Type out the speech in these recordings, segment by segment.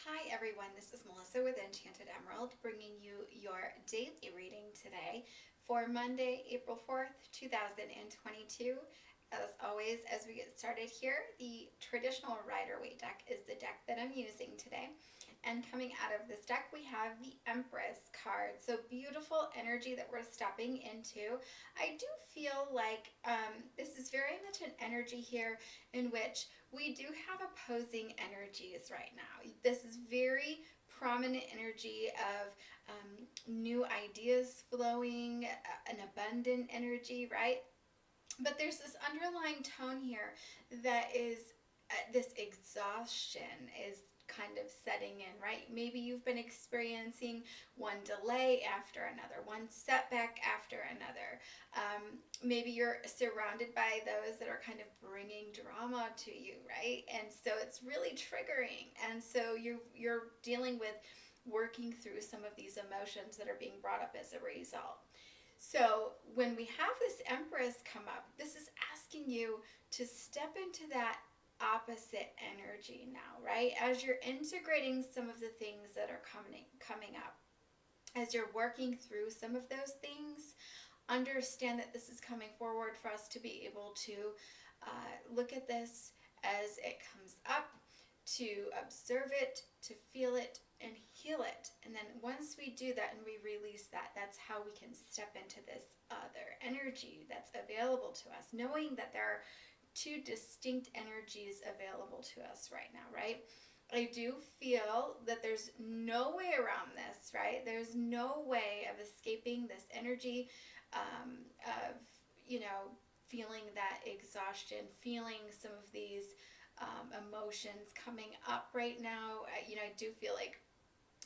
Hi everyone, this is Melissa with Enchanted Emerald bringing you your daily reading today for Monday, April 4th, 2022. As always, as we get started here, the traditional Rider-Waite deck is the deck that I'm using today. And coming out of this deck, we have the Empress card. So beautiful energy that we're stepping into. I do feel like this is very much an energy here in which we do have opposing energies right now. This is very prominent energy of new ideas flowing, an abundant energy, right? But there's this underlying tone here that is this exhaustion is kind of setting in, right? Maybe you've been experiencing one delay after another, one setback after another. Maybe you're surrounded by those that are kind of bringing drama to you, right? And so it's really triggering. And so you're dealing with working through some of these emotions that are being brought up as a result. So when we have this Empress come up, this is asking you to step into that opposite energy now, right? As you're integrating some of the things that are coming up, as you're working through some of those things, understand that this is coming forward for us to be able to look at this as it comes up, to observe it, to feel it, and heal it. And then once we do that and we release that, that's how we can step into this other energy that's available to us, knowing that there are two distinct energies available to us right now, right? I do feel that there's no way around this, right? There's no way of escaping this energy of, feeling that exhaustion, feeling some of these emotions coming up right now. I do feel like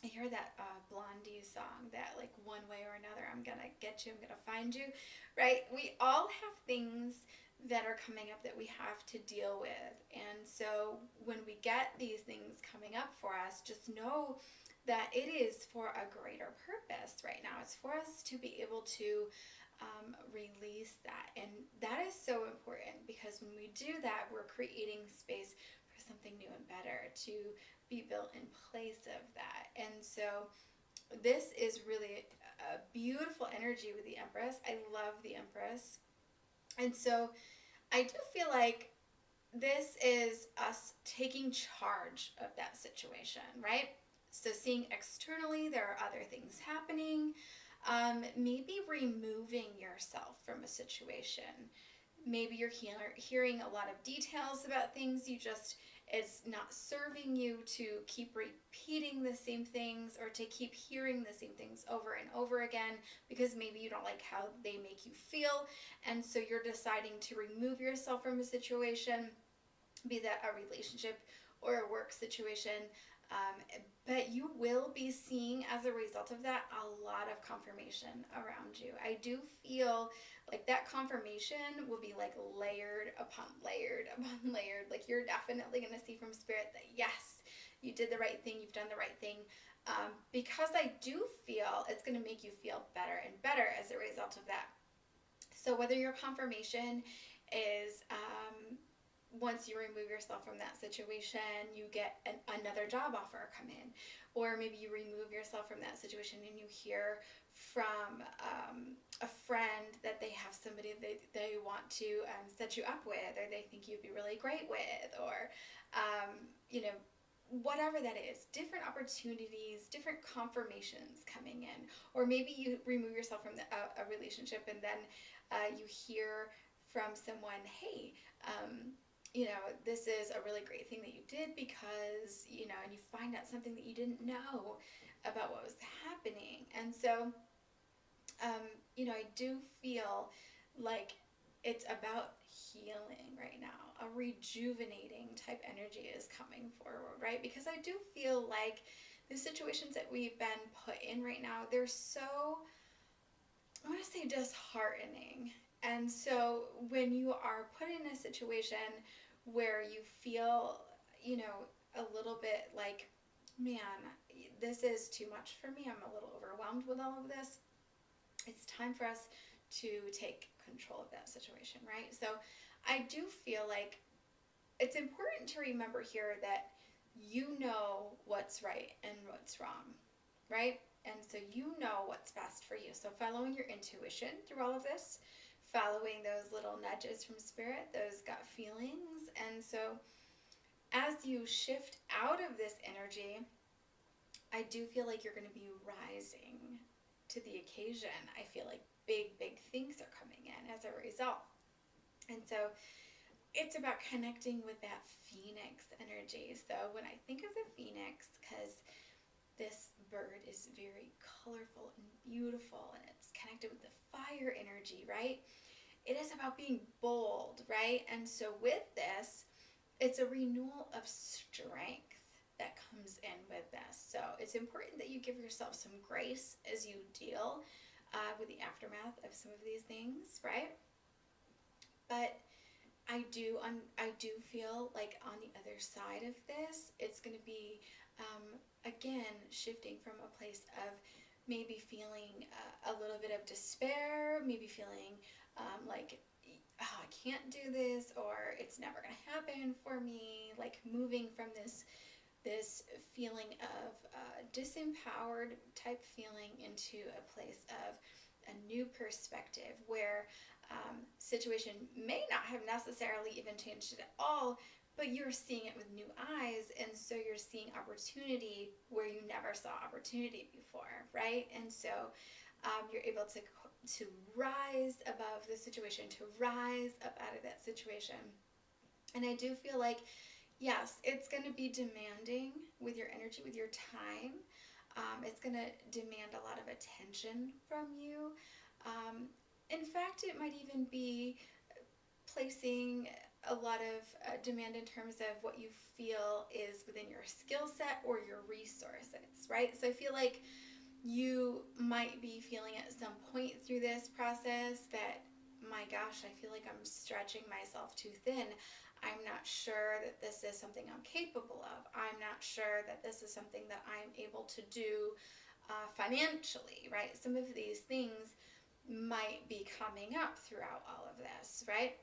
I hear that Blondie song that like one way or another I'm gonna get you, I'm gonna find you, right? We all have things that are coming up that we have to deal with. And so when we get these things coming up for us, just know that it is for a greater purpose right now. It's for us to be able to release that. And that is so important because when we do that, we're creating space for something new and better to be built in place of that. And so this is really a beautiful energy with the Empress. I love the Empress. And so I do feel like this is us taking charge of that situation, right? So seeing externally there are other things happening, maybe removing yourself from a situation. Maybe you're hearing a lot of details about things you just, it's not serving you to keep repeating the same things or to keep hearing the same things over and over again because maybe you don't like how they make you feel. And so you're deciding to remove yourself from a situation, be that a relationship or a work situation. But you will be seeing, as a result of that, a lot of confirmation around you. I do feel like that confirmation will be like layered upon layered upon layered. Like you're definitely going to see from spirit that yes, you did the right thing, you've done the right thing. Because I do feel it's going to make you feel better and better as a result of that. So whether your confirmation is once you remove yourself from that situation, you get another job offer come in, or maybe you remove yourself from that situation and you hear from a friend that they have somebody they want to set you up with, or they think you'd be really great with, or whatever that is, different opportunities, different confirmations coming in. Or maybe you remove yourself from a relationship and then you hear from someone, hey, this is a really great thing that you did because, and you find out something that you didn't know about what was happening. And so, I do feel like it's about healing right now. A rejuvenating type energy is coming forward, right? Because I do feel like the situations that we've been put in right now, they're so, I want to say, disheartening. And so when you are put in a situation where you feel, a little bit like, man, this is too much for me, I'm a little overwhelmed with all of this, it's time for us to take control of that situation, right? So I do feel like it's important to remember here that you know what's what's right and what's wrong, right? And so you know what's best for you. So following your intuition through all of this, following those little nudges from spirit, those gut feelings. And so as you shift out of this energy, I do feel like you're going to be rising to the occasion. I feel like big things are coming in as a result. And so it's about connecting with that phoenix energy. So when I think of the phoenix, because this bird is very colorful and beautiful, and it's connected with the fire energy, right? It is about being bold, right? And so with this, it's a renewal of strength that comes in with this. So it's important that you give yourself some grace as you deal with the aftermath of some of these things, right? But I do feel like on the other side of this, it's going to be, again, shifting from a place of maybe feeling a little bit of despair, maybe feeling like, oh, I can't do this, or it's never going to happen for me, like moving from this feeling of disempowered type feeling into a place of a new perspective where situation may not have necessarily even changed at all, but you're seeing it with new eyes, and so you're seeing opportunity where you never saw opportunity before, right? And so you're able to rise above the situation, to rise up out of that situation. And I do feel like, yes, it's going to be demanding with your energy, with your time. It's going to demand a lot of attention from you. In fact, it might even be placing a lot of demand in terms of what you feel is within your skill set or your resources, right? So I feel like you might be feeling at some point through this process that, my gosh, I feel like I'm stretching myself too thin. I'm not sure that this is something I'm capable of. I'm not sure that this is something that I'm able to do financially, right? Some of these things might be coming up throughout all of this, right?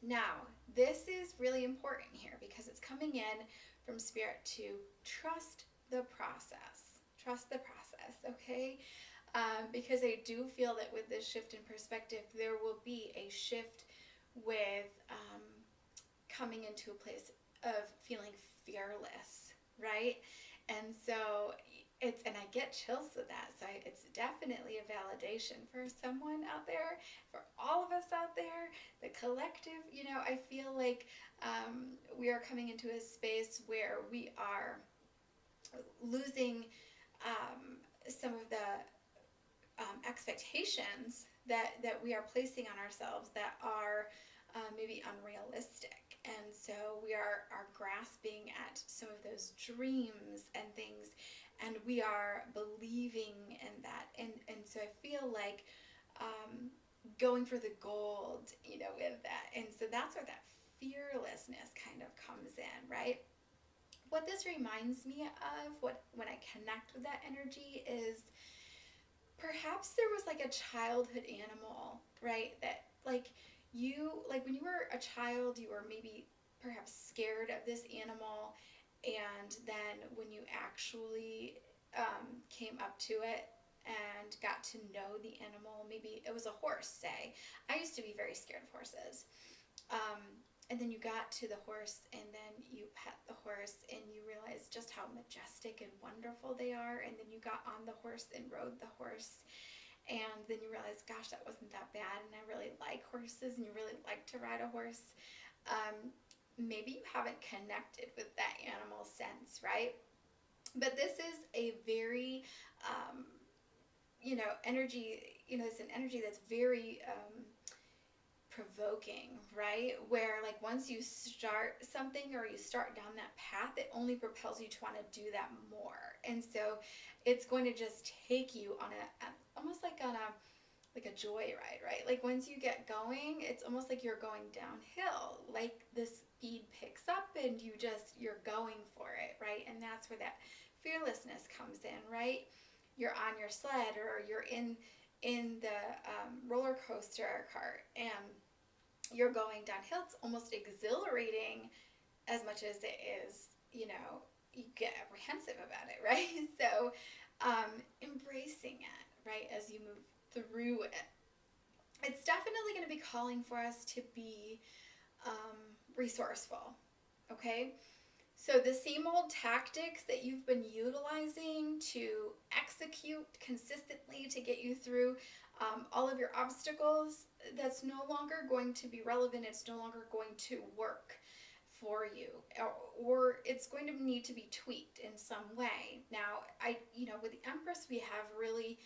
Now, this is really important here because it's coming in from spirit to trust the process. Trust the process, okay? Because I do feel that with this shift in perspective, there will be a shift with coming into a place of feeling fearless, right? And so and I get chills with that. So it's definitely a validation for someone out there, for all of us out there, the collective. I feel like we are coming into a space where we are losing some of the expectations that we are placing on ourselves that are maybe unrealistic. And so we are grasping at some of those dreams and things, and we are believing in that. And so I feel like going for the gold, with that. And so that's where that fearlessness kind of comes in, right? What this reminds me of, when I connect with that energy, is perhaps there was like a childhood animal, right? That like when you were a child, you were maybe perhaps scared of this animal, and then when you actually came up to it and got to know the animal, maybe it was a horse, say. I used to be very scared of horses. And then you got to the horse, and then you pet the horse, and you realized just how majestic and wonderful they are. And then you got on the horse and rode the horse, and then you realized, gosh, that wasn't that bad, and I really like horses, and you really like to ride a horse. Maybe you haven't connected with that animal sense, right? But this is a very, energy, it's an energy that's very provoking, right? Where like once you start something or you start down that path, it only propels you to want to do that more. And so it's going to just take you on almost like on a joyride, right? Like once you get going, it's almost like you're going downhill. Like the speed picks up and you're going for it, right? And that's where that fearlessness comes in, right? You're on your sled, or you're in the roller coaster cart, and you're going downhill. It's almost exhilarating as much as it is, you get apprehensive about it, right? So embracing it, right, as you move through it. It's definitely going to be calling for us to be resourceful, okay? So the same old tactics that you've been utilizing to execute consistently to get you through all of your obstacles, that's no longer going to be relevant. It's no longer going to work for you, or it's going to need to be tweaked in some way. Now, with the Empress, we have really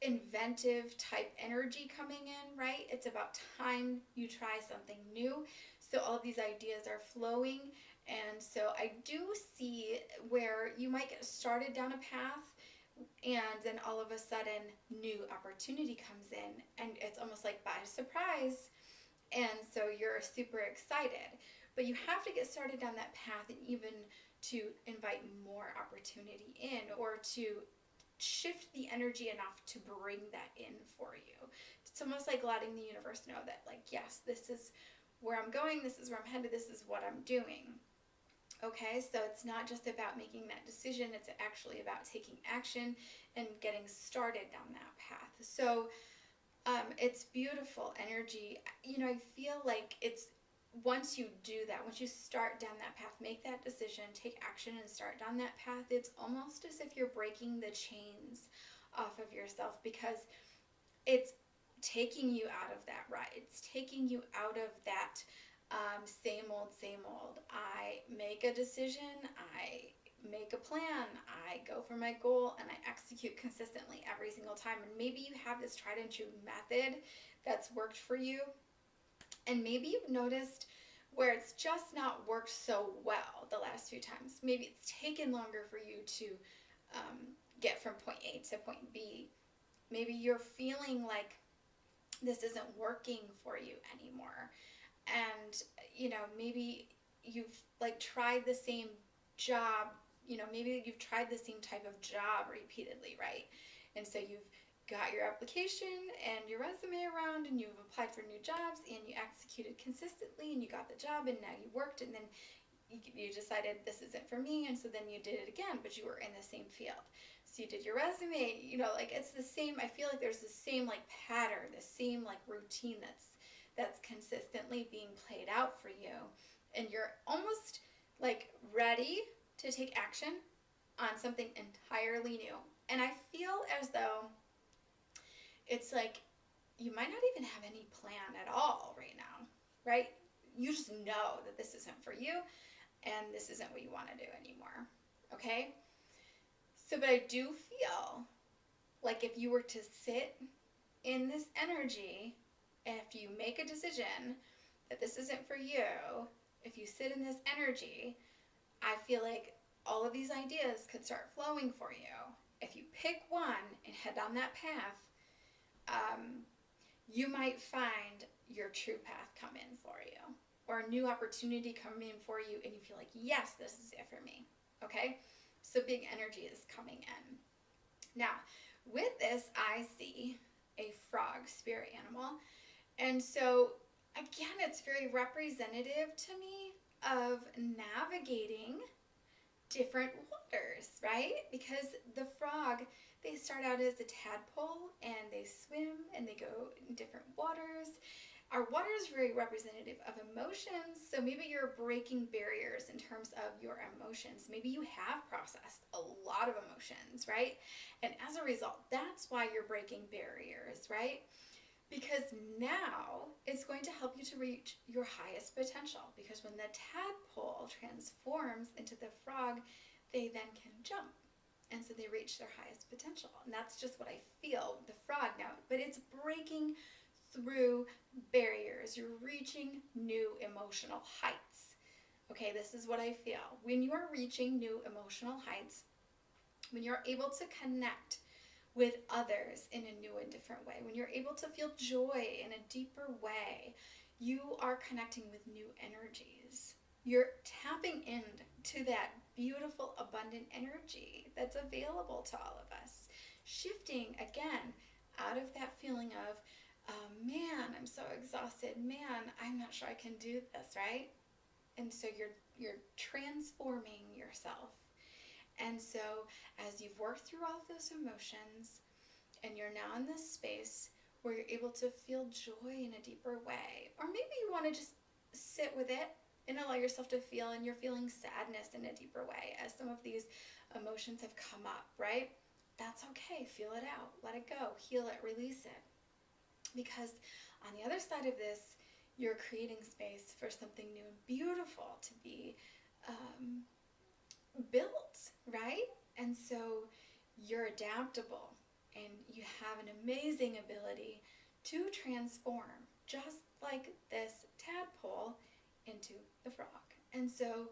inventive type energy coming in, right? It's about time you try something new. So all of these ideas are flowing. And so I do see where you might get started down a path and then all of a sudden new opportunity comes in and it's almost like by surprise. And so you're super excited. But you have to get started down that path and even to invite more opportunity in or to shift the energy enough to bring that in for you. It's almost like letting the universe know that, like, yes, this is where I'm going, this is where I'm headed, this is what I'm doing. Okay, so it's not just about making that decision, it's actually about taking action and getting started down that path. So it's beautiful energy. I feel like it's once you do that, once you start down that path, make that decision, take action and start down that path, it's almost as if you're breaking the chains off of yourself because it's taking you out of that rut. It's taking you out of that same old. I make a decision, I make a plan, I go for my goal, and I execute consistently every single time. And maybe you have this tried and true method that's worked for you, and maybe you've noticed where it's just not worked so well the last few times. Maybe it's taken longer for you to get from point A to point B. Maybe you're feeling like this isn't working for you anymore. And, maybe you've tried the same job, maybe you've tried the same type of job repeatedly, right? And so you've got your application and your resume around and you've applied for new jobs and you executed consistently and you got the job and now you worked and then you decided this isn't for me, and so then you did it again, but you were in the same field. So you did your resume, it's the same. I feel like there's the same pattern, the same routine that's consistently being played out for you, and you're almost ready to take action on something entirely new. And I feel as though it's you might not even have any plan at all right now, right? You just know that this isn't for you and this isn't what you want to do anymore, okay? So, but I do feel like if you were to sit in this energy, if you make a decision that this isn't for you, if you sit in this energy, I feel like all of these ideas could start flowing for you. If you pick one and head down that path, you might find your true path come in for you, or a new opportunity come in for you, and you feel like, yes, this is it for me, okay? So big energy is coming in. Now, with this, I see a frog spirit animal. And so, again, it's very representative to me of navigating different waters, right? Because the frog, they start out as a tadpole and they swim and they go in different waters. Our water is very representative of emotions, so maybe you're breaking barriers in terms of your emotions. Maybe you have processed a lot of emotions, right? And as a result, that's why you're breaking barriers, right? Because now it's going to help you to reach your highest potential. Because when the tadpole transforms into the frog, they then can jump. And so they reach their highest potential. And that's just what I feel with the frog now. But it's breaking through barriers. You're reaching new emotional heights. Okay, this is what I feel. When you are reaching new emotional heights, when you're able to connect with others in a new and different way, when you're able to feel joy in a deeper way, you are connecting with new energies. You're tapping into that beautiful, abundant energy that's available to all of us. Shifting, again, out of that feeling of, man, I'm so exhausted. Man, I'm not sure I can do this, right? And so you're you're transforming yourself. And so as you've worked through all of those emotions and you're now in this space where you're able to feel joy in a deeper way, or maybe you want to just sit with it and allow yourself to feel, and you're feeling sadness in a deeper way as some of these emotions have come up, right? That's okay. Feel it out. Let it go. Heal it. Release it. Because on the other side of this, you're creating space for something new and beautiful to be built, right? And so you're adaptable and you have an amazing ability to transform, just like this tadpole into the frog. And so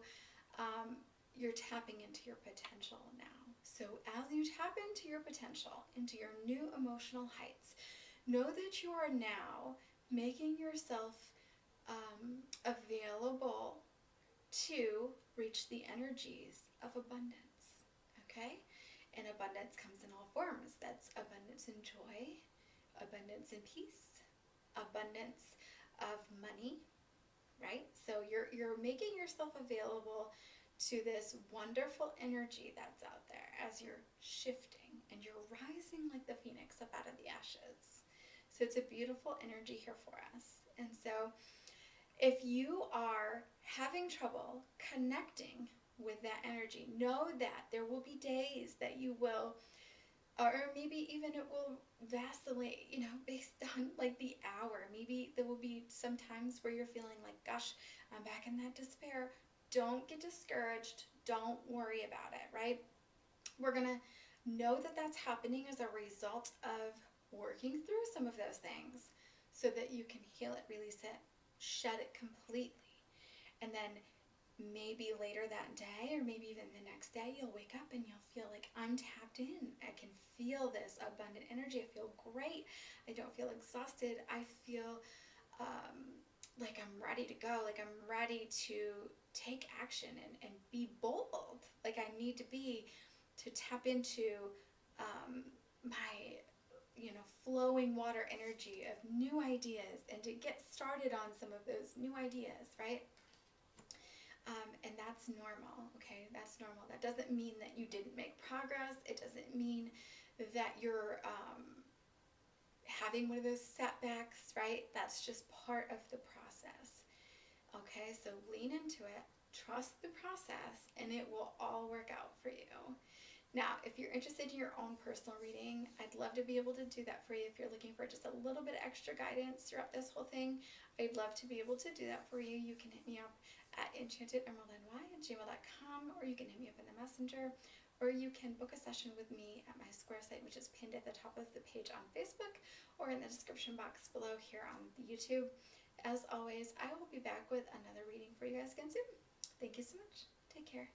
you're tapping into your potential now. So as you tap into your potential, into your new emotional heights, know that you are now making yourself available to reach the energies of abundance, okay? And abundance comes in all forms. That's abundance in joy, abundance in peace, abundance of money, right? So you're making yourself available to this wonderful energy that's out there as you're shifting and you're rising like the phoenix up out of the ashes. So it's a beautiful energy here for us. And so if you are having trouble connecting with that energy, know that there will be days that you will, or maybe even it will vacillate, based on like the hour. Maybe there will be some times where you're feeling like, gosh, I'm back in that despair. Don't get discouraged. Don't worry about it, right? We're going to know that that's happening as a result of working through some of those things so that you can heal it, release it, shed it completely. And then maybe later that day, or maybe even the next day, you'll wake up and you'll feel like, I'm tapped in. I can feel this abundant energy. I feel great. I don't feel exhausted. I feel like I'm ready to go. Like I'm ready to take action and be bold. Like I need to be to tap into my flowing water energy of new ideas and to get started on some of those new ideas, right? And that's normal, okay? That's normal. That doesn't mean that you didn't make progress. It doesn't mean that you're having one of those setbacks, right? That's just part of the process, okay? So lean into it, trust the process, and it will all work out for you. Now, if you're interested in your own personal reading, I'd love to be able to do that for you. If you're looking for just a little bit of extra guidance throughout this whole thing, I'd love to be able to do that for you. You can hit me up at enchantedemeraldny@gmail.com, or you can hit me up in the messenger, or you can book a session with me at my Square site, which is pinned at the top of the page on Facebook or in the description box below here on the YouTube. As always, I will be back with another reading for you guys again soon. Thank you so much. Take care.